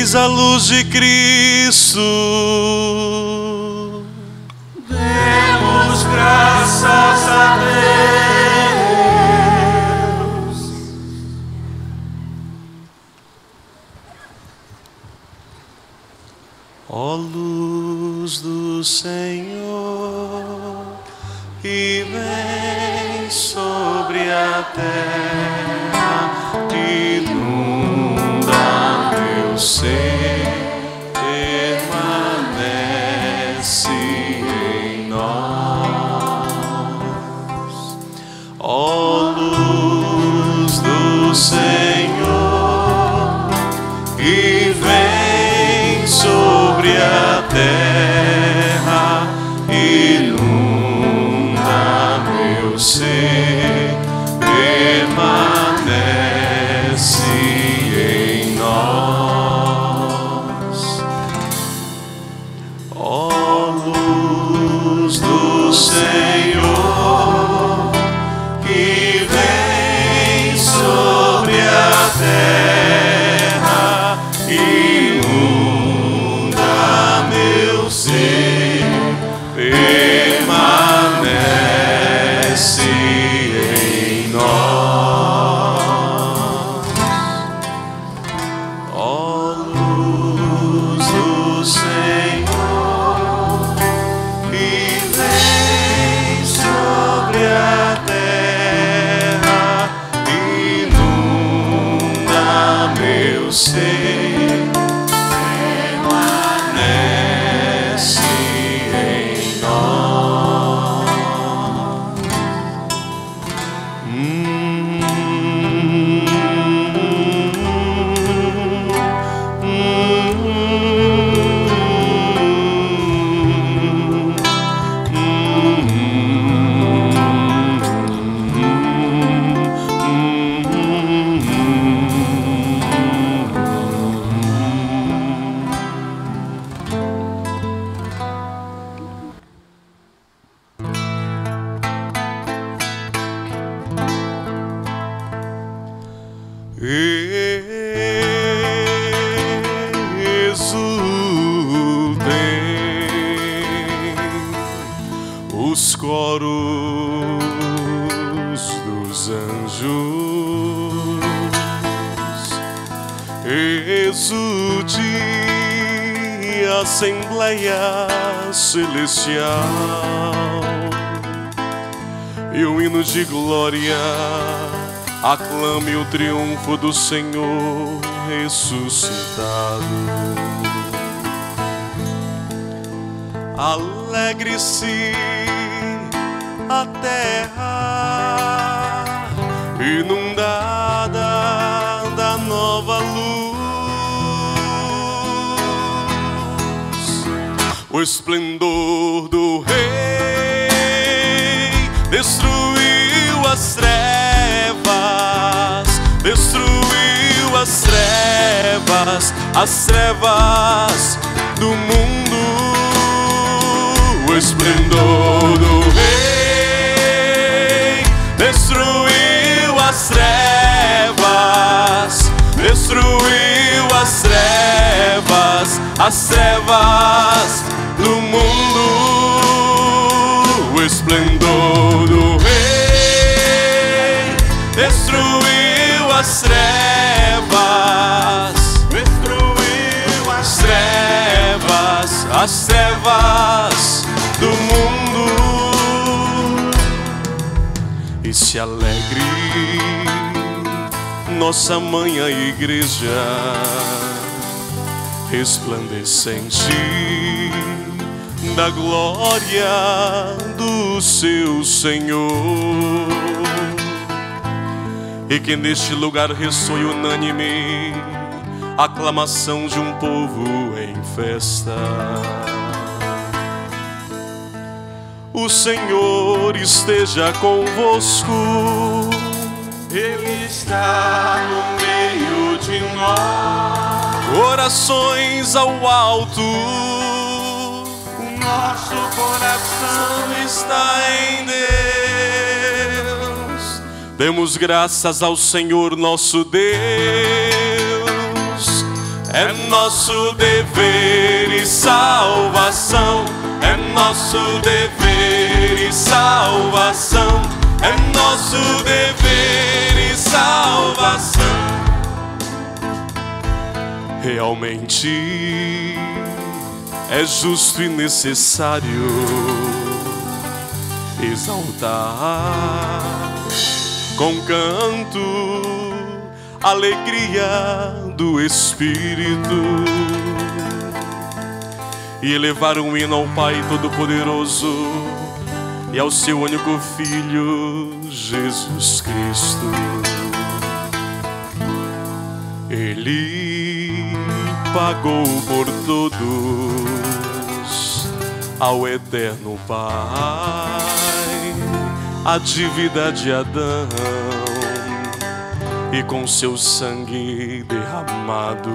Eis a luz de Cristo. Demos graças a Deus. Ó luz do Senhor, que vem sobre a terra, inunda meu ser, permanece em nós. Ó luz do Senhor, que vem sobre a terra, inunda meu ser, permanece em nós. Ó luz do Senhor, que vem sobre a terra, inunda meu ser, permanece em nós. Ó luz do Senhor, que vem sobre a terra, inunda meu ser, permanece em nós. Exultem os coros dos anjos, exulte a Assembleia Celestial, e o hino de glória aclame o triunfo do Senhor ressuscitado. Alegre-se a terra inundada da nova luz. O esplendor do Rei destruiu as trevas, destruiu as trevas do mundo. O esplendor do Rei destruiu as trevas, destruiu as trevas do mundo. O esplendor do Rei destruiu as trevas, destruiu as trevas do mundo. E se alegre nossa mãe a igreja, resplandecente da glória do seu Senhor. E que neste lugar ressoe unânime a aclamação de um povo em festa. O Senhor esteja convosco, Ele está no meio de nós. Orações ao alto, O nosso coração está em Deus. Demos graças ao Senhor nosso Deus. é nosso dever e salvação, é nosso dever e salvação, é nosso dever e salvação. Realmente é justo e necessário exaltar com canto a alegria do Espírito e elevar um hino ao Pai Todo-Poderoso e ao seu único Filho, Jesus Cristo. Ele pagou por todos ao eterno Pai a dívida de Adão, e com seu sangue derramado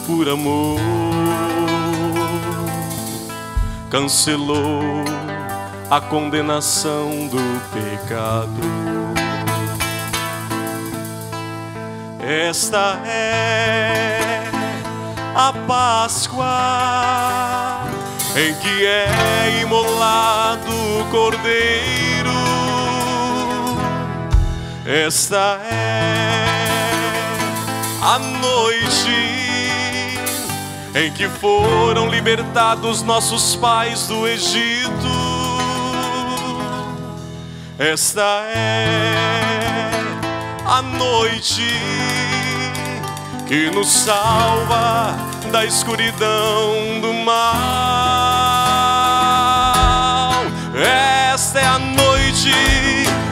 por amor, cancelou a condenação do pecado. Esta é a Páscoa em que é imolado o Cordeiro. Esta é a noite em que foram libertados nossos pais do Egito. Esta é a noite que nos salva da escuridão do mal. Esta é a noite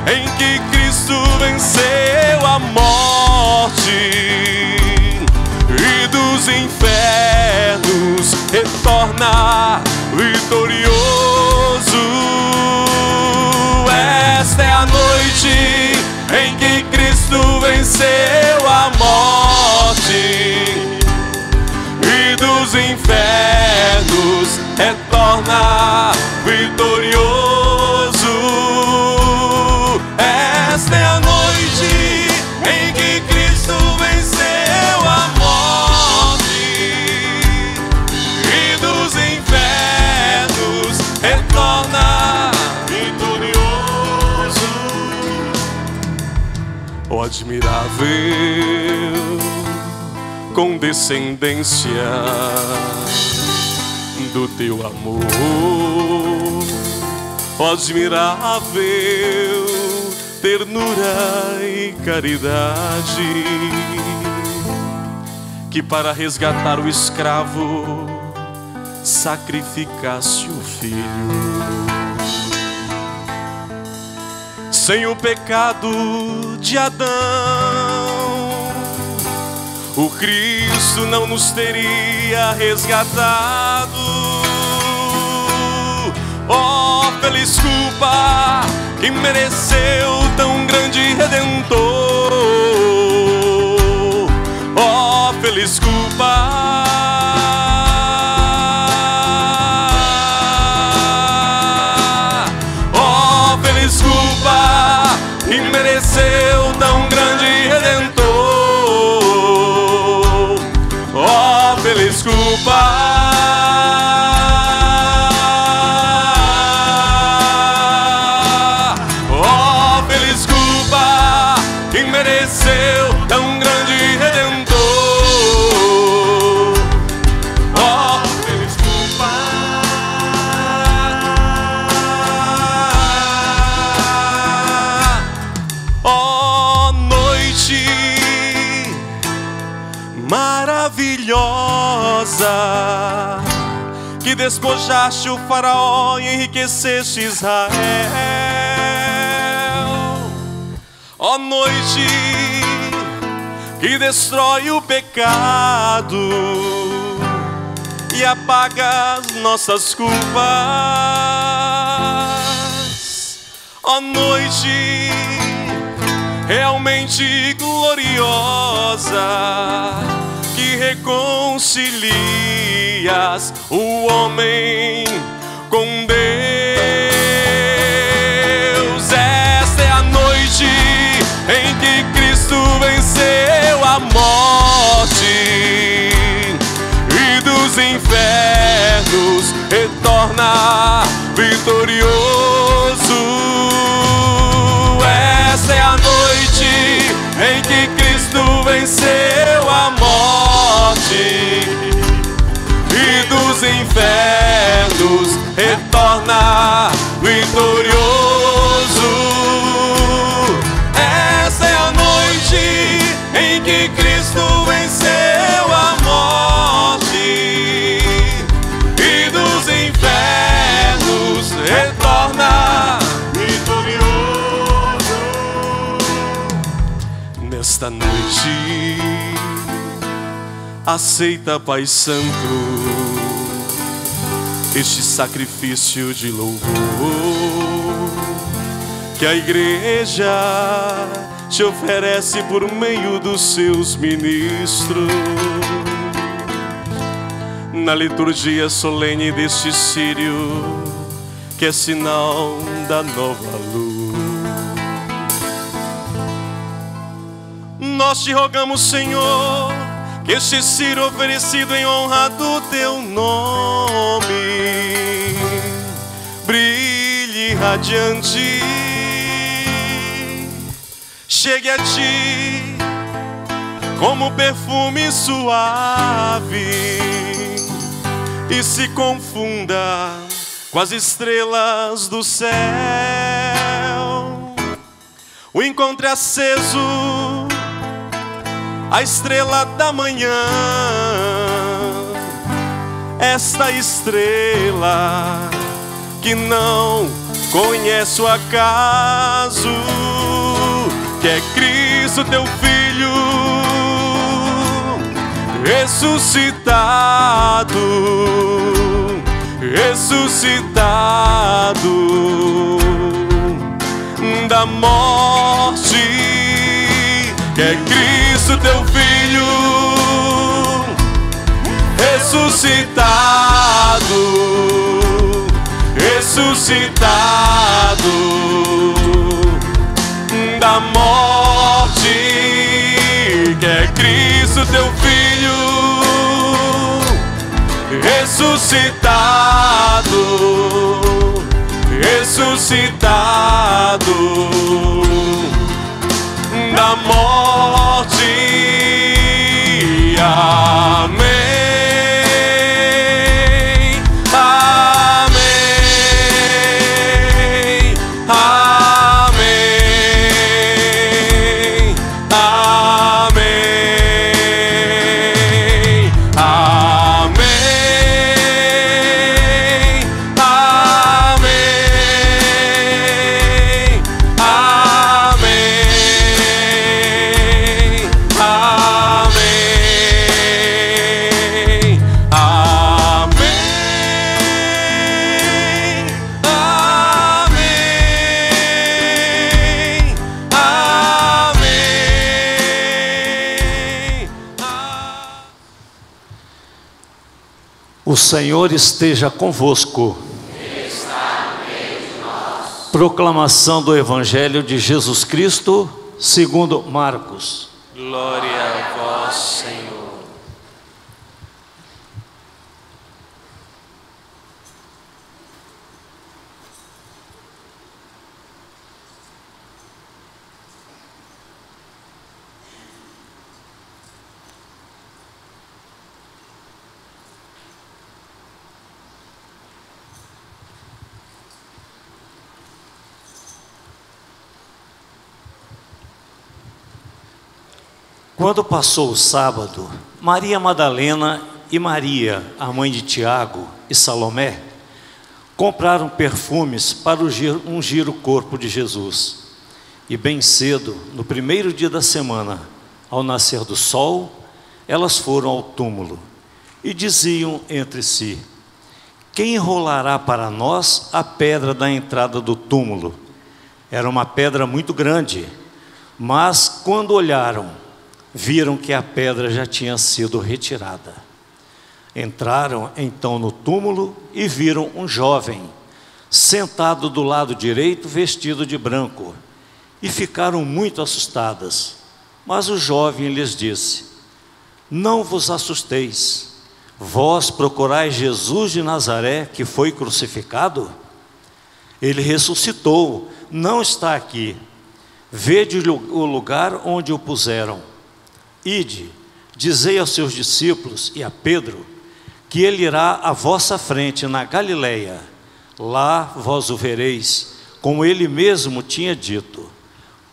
em que Cristo venceu a morte e dos infernos retorna vitorioso. Esta é a noite em que Cristo venceu a morte e dos infernos retorna vitorioso. Esta é a noite em que Cristo venceu a morte e dos infernos retorna vitorioso. Oh, admirável condescendência do teu amor, oh, admirável ternura e caridade, que para resgatar o escravo sacrificasse o filho. Sem o pecado de Adão, o Cristo não nos teria resgatado. Oh, feliz culpa que mereceu tão grande Redentor. Oh, feliz culpa. Oh, feliz culpa que mereceu tão grande Redentor. Oh, feliz culpa. Oh, feliz culpa que mereceu tão grande Redentor. Oh, feliz culpa. Oh, noite maravilhosa que despojaste o faraó e enriqueceste Israel. Ó noite que destrói o pecado e apaga as nossas culpas. Ó noite realmente gloriosa que reconcilias o homem com Deus. Esta é a retorna vitorioso. Essa é a noite em que Cristo venceu a morte e dos infernos retorna vitorioso. Essa é a noite em que Cristo venceu a morte e dos infernos retorna vitorioso. Nesta noite aceita, Pai Santo, este sacrifício de louvor que a igreja te oferece por meio dos seus ministros. Na liturgia solene deste círio, que é sinal da nova luz, nós te rogamos, Senhor, que este círio oferecido em honra do teu nome brilhe radiante, chegue a ti como perfume suave e se confunda com as estrelas do céu. O encontre aceso, a estrela da manhã, esta estrela que não conhece o acaso, que é Cristo teu Filho ressuscitado, ressuscitado da morte, que é Cristo teu Filho ressuscitado, ressuscitado da morte, que é Cristo teu Filho ressuscitado, ressuscitado da morte. Amém. O Senhor esteja convosco. Está no meio de nós. Proclamação do Evangelho de Jesus Cristo, segundo Marcos. Glória a vós, Senhor. Quando passou o sábado, Maria Madalena e Maria, a mãe de Tiago e Salomé, compraram perfumes para ungir o corpo de Jesus. E bem cedo, no primeiro dia da semana, ao nascer do sol, elas foram ao túmulo e diziam entre si: quem enrolará para nós a pedra da entrada do túmulo? Era uma pedra muito grande, mas quando olharam, viram que a pedra já tinha sido retirada. Entraram então no túmulo e viram um jovem sentado do lado direito, vestido de branco, e ficaram muito assustadas. Mas o jovem lhes disse: não vos assusteis, Vós procurais Jesus de Nazaré, que foi crucificado? Ele ressuscitou, não está aqui. Vede o lugar onde o puseram. Ide, dizei aos seus discípulos e a Pedro, que ele irá à vossa frente na Galileia. Lá vós o vereis, como ele mesmo tinha dito.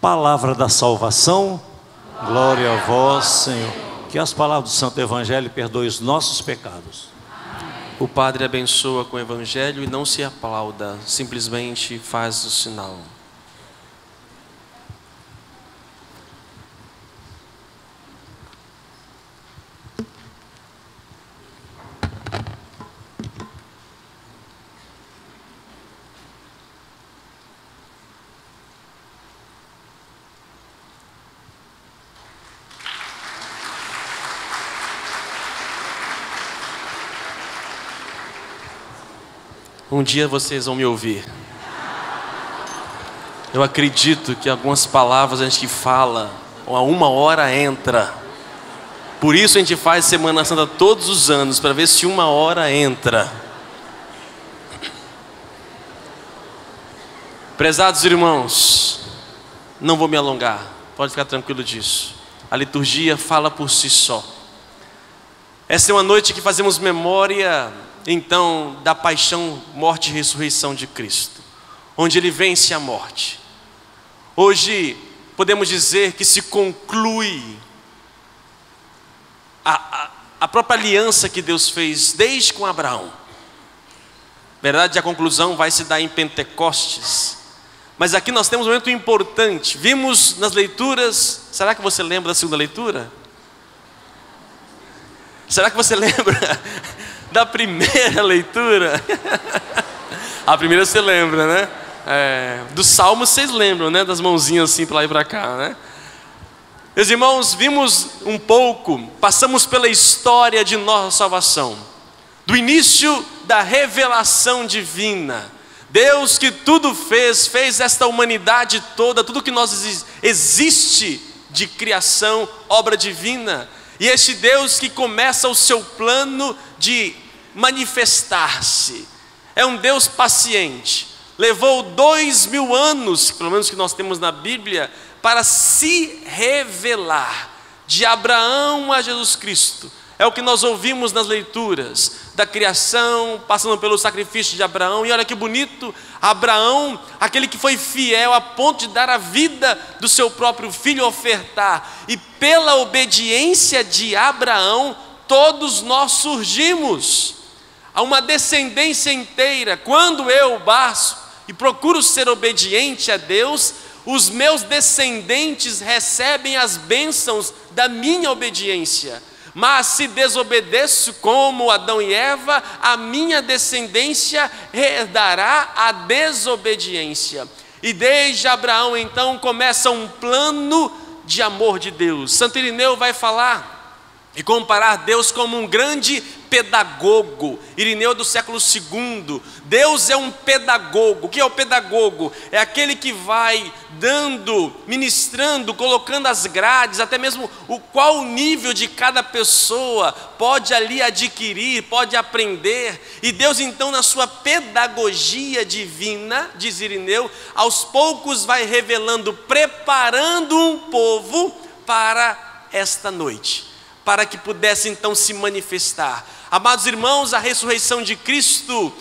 Palavra da salvação, glória a vós, Senhor. Que as palavras do Santo Evangelho perdoem os nossos pecados. O Padre abençoa com o Evangelho e não se aplauda, simplesmente faz o sinal. Um dia vocês vão me ouvir. Eu acredito que algumas palavras a gente fala, a 1 hora entra. Por isso a gente faz Semana Santa todos os anos, para ver se 1 hora entra. Prezados irmãos, não vou me alongar, pode ficar tranquilo disso. A liturgia fala por si só. Essa é uma noite que fazemos memória, então, da paixão, morte e ressurreição de Cristo, onde Ele vence a morte. Hoje podemos dizer que se conclui a própria aliança que Deus fez desde com Abraão. Na verdade, a conclusão vai se dar em Pentecostes. Mas aqui nós temos um momento importante. Vimos nas leituras. Será que você lembra da segunda leitura? Será que você lembra da primeira leitura? A primeira você lembra, né? Dos salmos vocês lembram, né? Das mãozinhas assim para lá e para cá, né? Meus irmãos, vimos um pouco, passamos pela história de nossa salvação, do início da revelação divina. Deus que tudo fez esta humanidade toda, tudo que nós existe de criação, obra divina. E este Deus que começa o seu plano de manifestar-se, é um Deus paciente. Levou 2000 anos, pelo menos que nós temos na Bíblia, para se revelar, de Abraão a Jesus Cristo. É o que nós ouvimos nas leituras, da criação, passando pelo sacrifício de Abraão. E olha que bonito, Abraão, aquele que foi fiel a ponto de dar a vida do seu próprio filho, ofertar. E pela obediência de Abraão, todos nós surgimos. Há uma descendência inteira. Quando eu basto e procuro ser obediente a Deus, os meus descendentes recebem as bênçãos da minha obediência. Mas se desobedeço como Adão e Eva, a minha descendência herdará a desobediência. E desde Abraão então começa um plano de amor de Deus. Santo Irineu vai falar e comparar Deus como um grande pedagogo. Irineu do século II. Deus é um pedagogo. O que é o pedagogo? É aquele que vai dando, ministrando, colocando as grades, até mesmo qual o nível de cada pessoa pode ali adquirir, pode aprender. E Deus então, na sua pedagogia divina, diz Irineu, aos poucos vai revelando, preparando um povo para esta noite, para que pudesse então se manifestar. Amados irmãos, a ressurreição de Cristo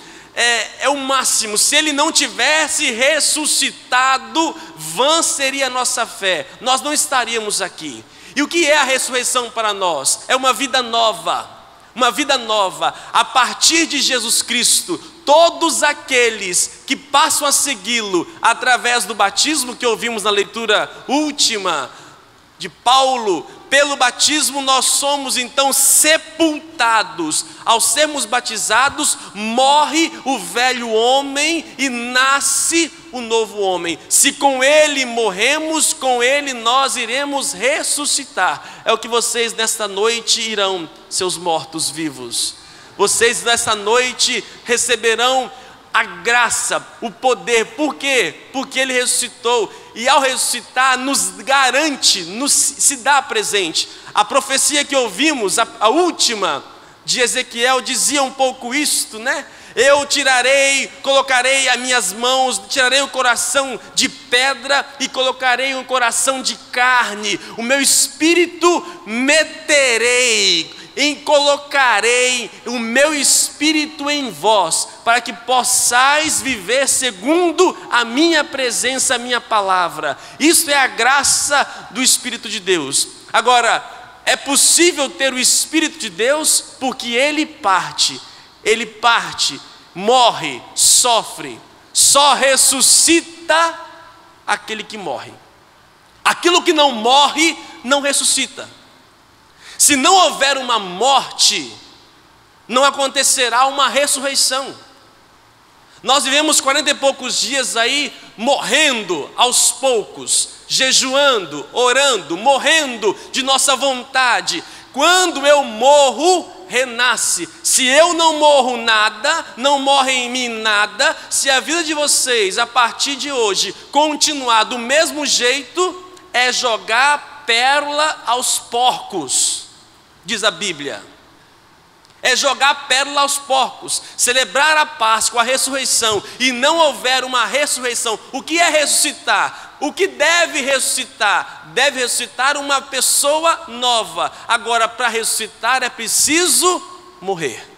é o máximo. Se Ele não tivesse ressuscitado, vã seria a nossa fé, nós não estaríamos aqui. E o que é a ressurreição para nós? É uma vida nova, uma vida nova. A partir de Jesus Cristo, todos aqueles que passam a segui-lo através do batismo que ouvimos na leitura última de Paulo, pelo batismo nós somos então sepultados. Ao sermos batizados, morre o velho homem e nasce o novo homem. Se com ele morremos, com ele nós iremos ressuscitar. É o que vocês nesta noite irão, seus mortos vivos. Vocês nesta noite receberão a graça, o poder. Por quê? Porque Ele ressuscitou. E ao ressuscitar nos garante, se dá presente. A profecia que ouvimos, a última, de Ezequiel dizia um pouco isto, né? Eu colocarei as minhas mãos, tirarei o coração de pedra e colocarei um coração de carne. O meu espírito colocarei o meu espírito em vós, para que possais viver segundo a minha presença, a minha palavra. Isso é a graça do Espírito de Deus. Agora, é possível ter o Espírito de Deus porque ele parte, morre, sofre, só ressuscita aquele que morre. Aquilo que não morre, não ressuscita. Se não houver uma morte, não acontecerá uma ressurreição. Nós vivemos 40 e poucos dias aí, morrendo aos poucos, jejuando, orando, morrendo de nossa vontade. Quando eu morro, renasce. Se eu não morro nada, não morre em mim nada. Se a vida de vocês, a partir de hoje, continuar do mesmo jeito, é jogar pérola aos porcos, diz a Bíblia. É jogar pérola aos porcos, celebrar a Páscoa, a ressurreição, e não houver uma ressurreição. O que é ressuscitar? O que deve ressuscitar? Deve ressuscitar uma pessoa nova. Agora, para ressuscitar é preciso morrer.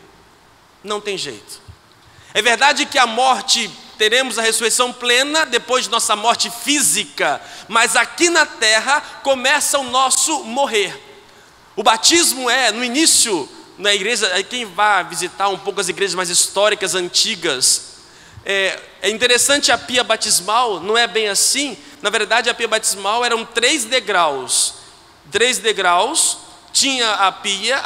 Não tem jeito. É verdade que a morte, teremos a ressurreição plena depois de nossa morte física, mas aqui na terra começa o nosso morrer. O batismo é, no início, na igreja, quem vai visitar um pouco as igrejas mais históricas, antigas, é interessante a pia batismal, não é bem assim. Na verdade, a pia batismal eram 3 degraus. 3 degraus, tinha a pia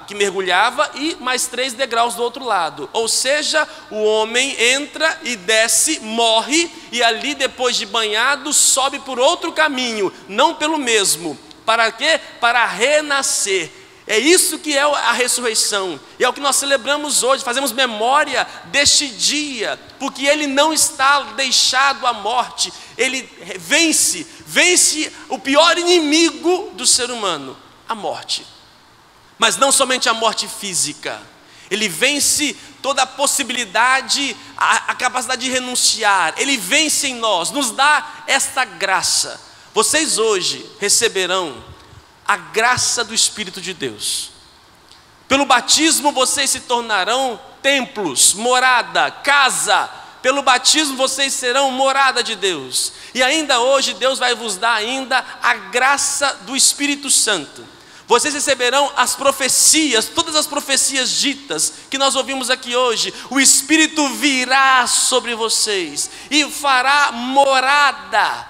que mergulhava e mais 3 degraus do outro lado. Ou seja, o homem entra e desce, morre, e ali depois de banhado, sobe por outro caminho, não pelo mesmo. Para quê? Para renascer. É isso que é a ressurreição, e é o que nós celebramos hoje, fazemos memória deste dia, porque ele não está deixado à morte, ele vence o pior inimigo do ser humano, a morte. Mas não somente a morte física, ele vence toda a possibilidade, a capacidade de renunciar, ele vence em nós, nos dá esta graça. Vocês hoje receberão a graça do Espírito de Deus. Pelo batismo vocês se tornarão templos, morada, casa. Pelo batismo vocês serão morada de Deus. E ainda hoje Deus vai vos dar ainda a graça do Espírito Santo. Vocês receberão as profecias, todas as profecias ditas que nós ouvimos aqui hoje. O Espírito virá sobre vocês e fará morada,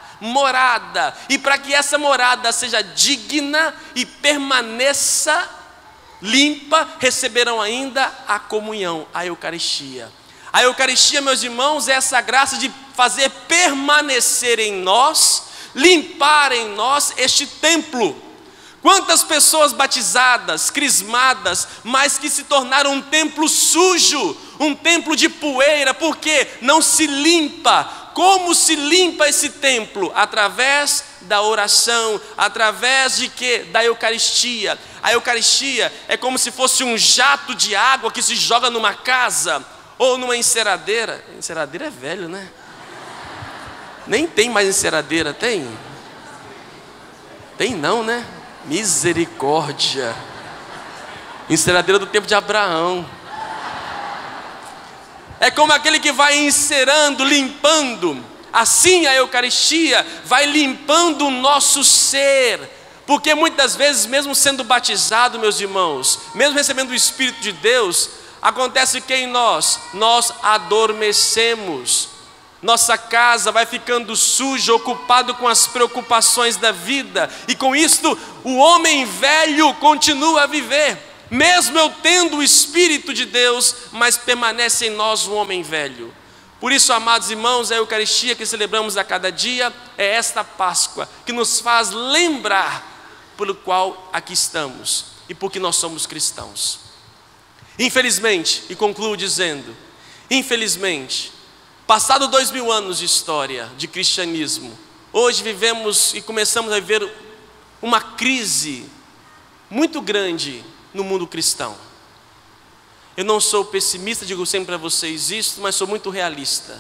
e para que essa morada seja digna e permaneça limpa, receberão ainda a comunhão, a Eucaristia. A Eucaristia, meus irmãos, é essa graça de fazer permanecer em nós, limpar em nós este templo. Quantas pessoas batizadas, crismadas, mas que se tornaram um templo sujo, um templo de poeira, porque não se limpa. Como se limpa esse templo? Através da oração, através de quê? Da Eucaristia. A Eucaristia é como se fosse um jato de água que se joga numa casa ou numa enceradeira. Enceradeira é velho, né? Nem tem mais enceradeira, tem? Tem não, né? Misericórdia. Enceradeira do tempo de Abraão. É como aquele que vai encerando, limpando. Assim a Eucaristia vai limpando o nosso ser. Porque muitas vezes, mesmo sendo batizado, meus irmãos, mesmo recebendo o Espírito de Deus, acontece que em nós adormecemos. Nossa casa vai ficando suja, ocupado com as preocupações da vida. E com isto, o homem velho continua a viver. Mesmo eu tendo o Espírito de Deus, mas permanece em nós o homem velho. Por isso, amados irmãos, a Eucaristia que celebramos a cada dia é esta Páscoa, que nos faz lembrar pelo qual aqui estamos e porque nós somos cristãos. Infelizmente, e concluo dizendo, infelizmente, passado 2000 anos de história de cristianismo, hoje vivemos e começamos a viver uma crise muito grande no mundo cristão. Eu não sou pessimista, digo sempre para vocês isso, mas sou muito realista.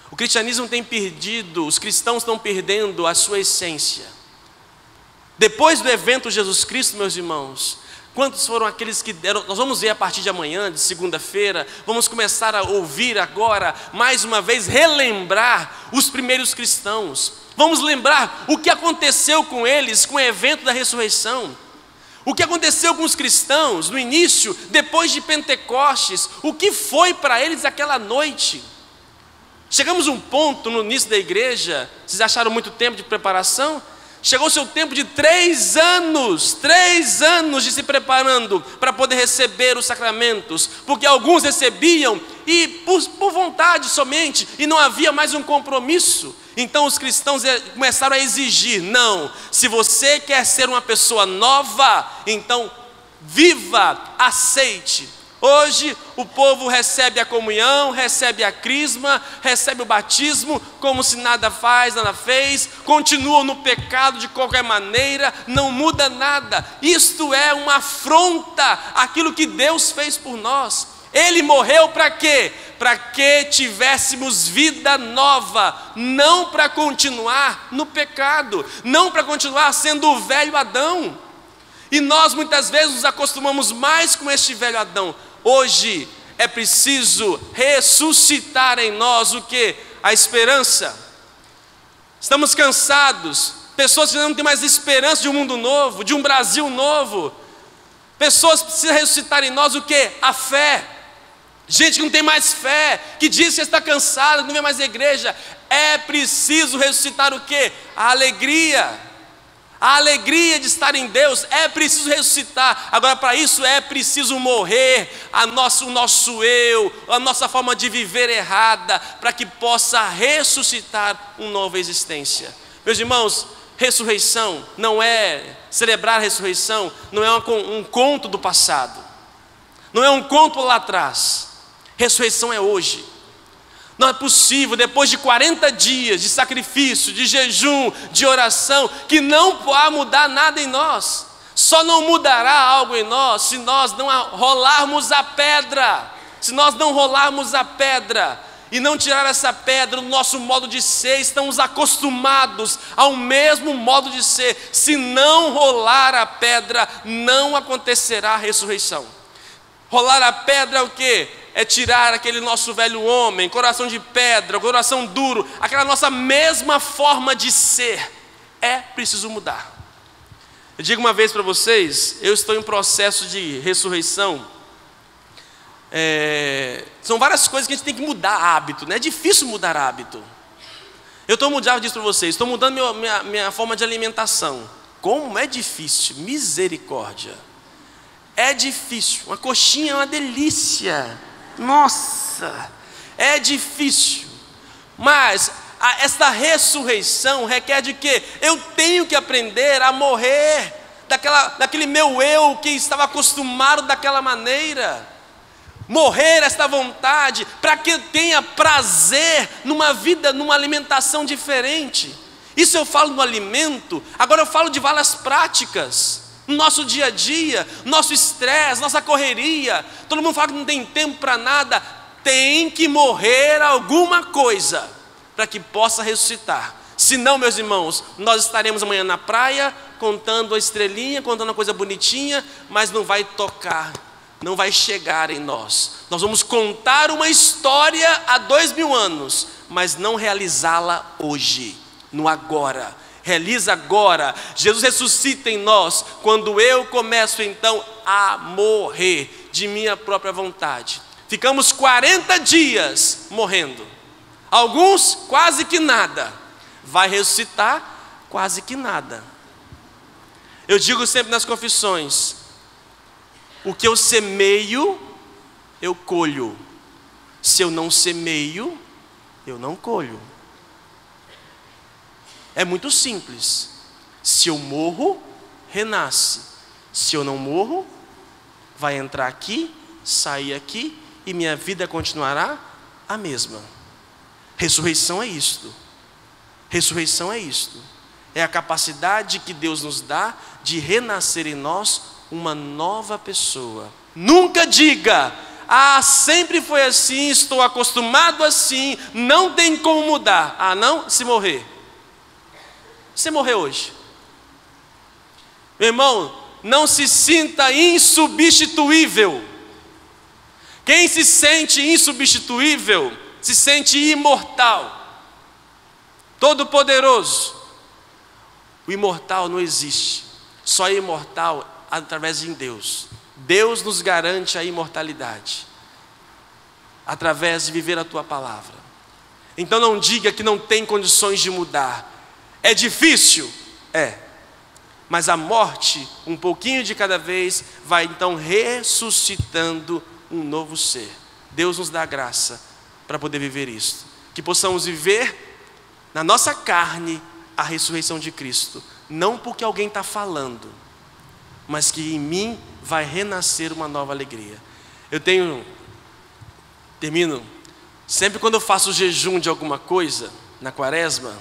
O cristianismo tem perdido, os cristãos estão perdendo a sua essência. Depois do evento Jesus Cristo, meus irmãos, quantos foram aqueles que deram? Nós vamos ver a partir de amanhã, de segunda-feira, vamos começar a ouvir agora, mais uma vez, relembrar os primeiros cristãos. Vamos lembrar o que aconteceu com eles, com o evento da ressurreição. O que aconteceu com os cristãos no início, depois de Pentecostes, o que foi para eles aquela noite. Chegamos a um ponto no início da igreja, vocês acharam muito tempo de preparação? Chegou o seu tempo de 3 anos de se preparando para poder receber os sacramentos, porque alguns recebiam e por vontade somente, e não havia mais um compromisso. Então os cristãos começaram a exigir: não, se você quer ser uma pessoa nova, então viva, aceite. Hoje o povo recebe a comunhão, recebe a crisma, recebe o batismo, como se nada faz, nada fez, continuam no pecado de qualquer maneira, não muda nada. Isto é uma afronta àquilo que Deus fez por nós. Ele morreu para quê? Para que tivéssemos vida nova, não para continuar no pecado, não para continuar sendo o velho Adão. E nós muitas vezes nos acostumamos mais com este velho Adão. Hoje é preciso ressuscitar em nós o que? A esperança. Estamos cansados, pessoas que não têm mais esperança de um mundo novo, de um Brasil novo. Pessoas precisam ressuscitar em nós o que? A fé. Gente que não tem mais fé, que diz que está cansada, não vem mais à igreja. É preciso ressuscitar o que? A alegria. A alegria de estar em Deus, é preciso ressuscitar. Agora, para isso é preciso morrer o nosso eu, a nossa forma de viver errada, para que possa ressuscitar uma nova existência. Meus irmãos, ressurreição não é, celebrar a ressurreição não é um conto do passado, não é um conto lá atrás. Ressurreição é hoje. Não é possível, depois de 40 dias de sacrifício, de jejum, de oração, que não vá mudar nada em nós. Só não mudará algo em nós se nós não rolarmos a pedra. Se nós não rolarmos a pedra e não tirar essa pedra do nosso modo de ser, estamos acostumados ao mesmo modo de ser. Se não rolar a pedra, não acontecerá a ressurreição. Rolar a pedra é o quê? É tirar aquele nosso velho homem, coração de pedra, coração duro, aquela nossa mesma forma de ser. É preciso mudar. Eu digo uma vez para vocês, eu estou em processo de ressurreição. São várias coisas que a gente tem que mudar hábito, né? É difícil mudar hábito. Eu estou mudando disso para vocês, estou mudando minha forma de alimentação. Como é difícil, misericórdia. É difícil, uma coxinha é uma delícia. Nossa, é difícil, mas esta ressurreição requer de quê? Eu tenho que aprender a morrer daquele meu eu que estava acostumado daquela maneira, morrer esta vontade, para que eu tenha prazer numa vida, numa alimentação diferente. Isso eu falo no alimento, agora eu falo de várias práticas. No nosso dia a dia, nosso estresse, nossa correria, todo mundo fala que não tem tempo para nada. Tem que morrer alguma coisa para que possa ressuscitar. Senão, meus irmãos, nós estaremos amanhã na praia contando a estrelinha, contando uma coisa bonitinha, mas não vai tocar, não vai chegar em nós. Nós vamos contar uma história há 2000 anos, mas não realizá-la hoje, no agora. Realiza agora. Jesus ressuscita em nós quando eu começo então a morrer de minha própria vontade. Ficamos 40 dias morrendo, alguns quase que nada. Vai ressuscitar quase que nada. Eu digo sempre nas confissões: o que eu semeio, eu colho. Se eu não semeio, eu não colho. É muito simples. Se eu morro, renasce. Se eu não morro, vai entrar aqui, sair aqui, e minha vida continuará a mesma. Ressurreição é isto. Ressurreição é isto. É a capacidade que Deus nos dá de renascer em nós uma nova pessoa. Nunca diga: Ah, sempre foi assim, estou acostumado assim, não tem como mudar. Ah, não? Se morrer. Se morrer hoje. Meu irmão, não se sinta insubstituível. Quem se sente insubstituível, se sente imortal, todo-poderoso. O imortal não existe, só é imortal através de Deus. Deus nos garante a imortalidade, através de viver a tua palavra. Então não diga que não tem condições de mudar. É difícil? É. Mas a morte, um pouquinho de cada vez, vai então ressuscitando um novo ser. Deus nos dá graça para poder viver isso. Que possamos viver na nossa carne a ressurreição de Cristo. Não porque alguém está falando, mas que em mim vai renascer uma nova alegria. Termino, sempre quando eu faço jejum de alguma coisa, na quaresma,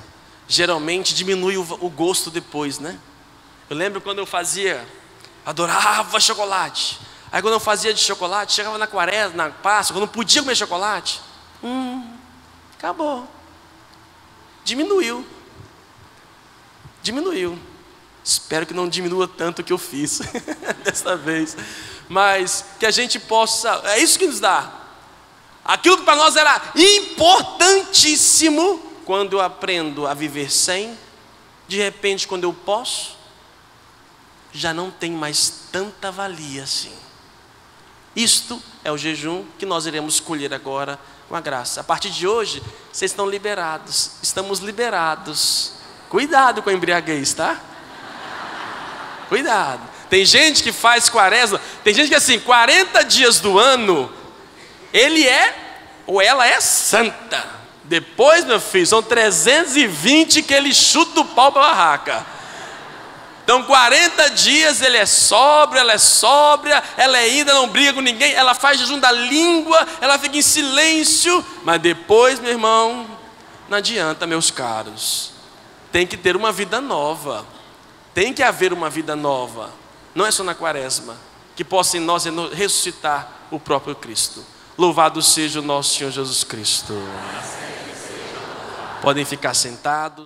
geralmente diminui o gosto depois, né? Eu lembro quando eu fazia, adorava chocolate. Aí quando eu fazia de chocolate, chegava na quaresma, na Páscoa, quando não podia comer chocolate, acabou. Diminuiu. Espero que não diminua tanto o que eu fiz dessa vez. Mas que a gente possa, é isso que nos dá. Aquilo que para nós era importantíssimo, quando eu aprendo a viver sem, de repente quando eu posso, já não tem mais tanta valia assim. Isto é o jejum que nós iremos escolher agora com a graça. A partir de hoje, vocês estão liberados. Estamos liberados. Cuidado com a embriaguez, tá? Cuidado. Tem gente que faz quaresma. Tem gente que assim, 40 dias do ano, ele é ou ela é santa. Depois, meu filho, são 320 que ele chuta o pau para a barraca. Então 40 dias ele é sóbrio, ela é sóbria, ela ainda não briga com ninguém, ela faz jejum da língua, ela fica em silêncio, mas depois, meu irmão, não adianta, meus caros. Tem que ter uma vida nova, tem que haver uma vida nova, não é só na quaresma, que possa em nós ressuscitar o próprio Cristo. Louvado seja o nosso Senhor Jesus Cristo. Podem ficar sentados.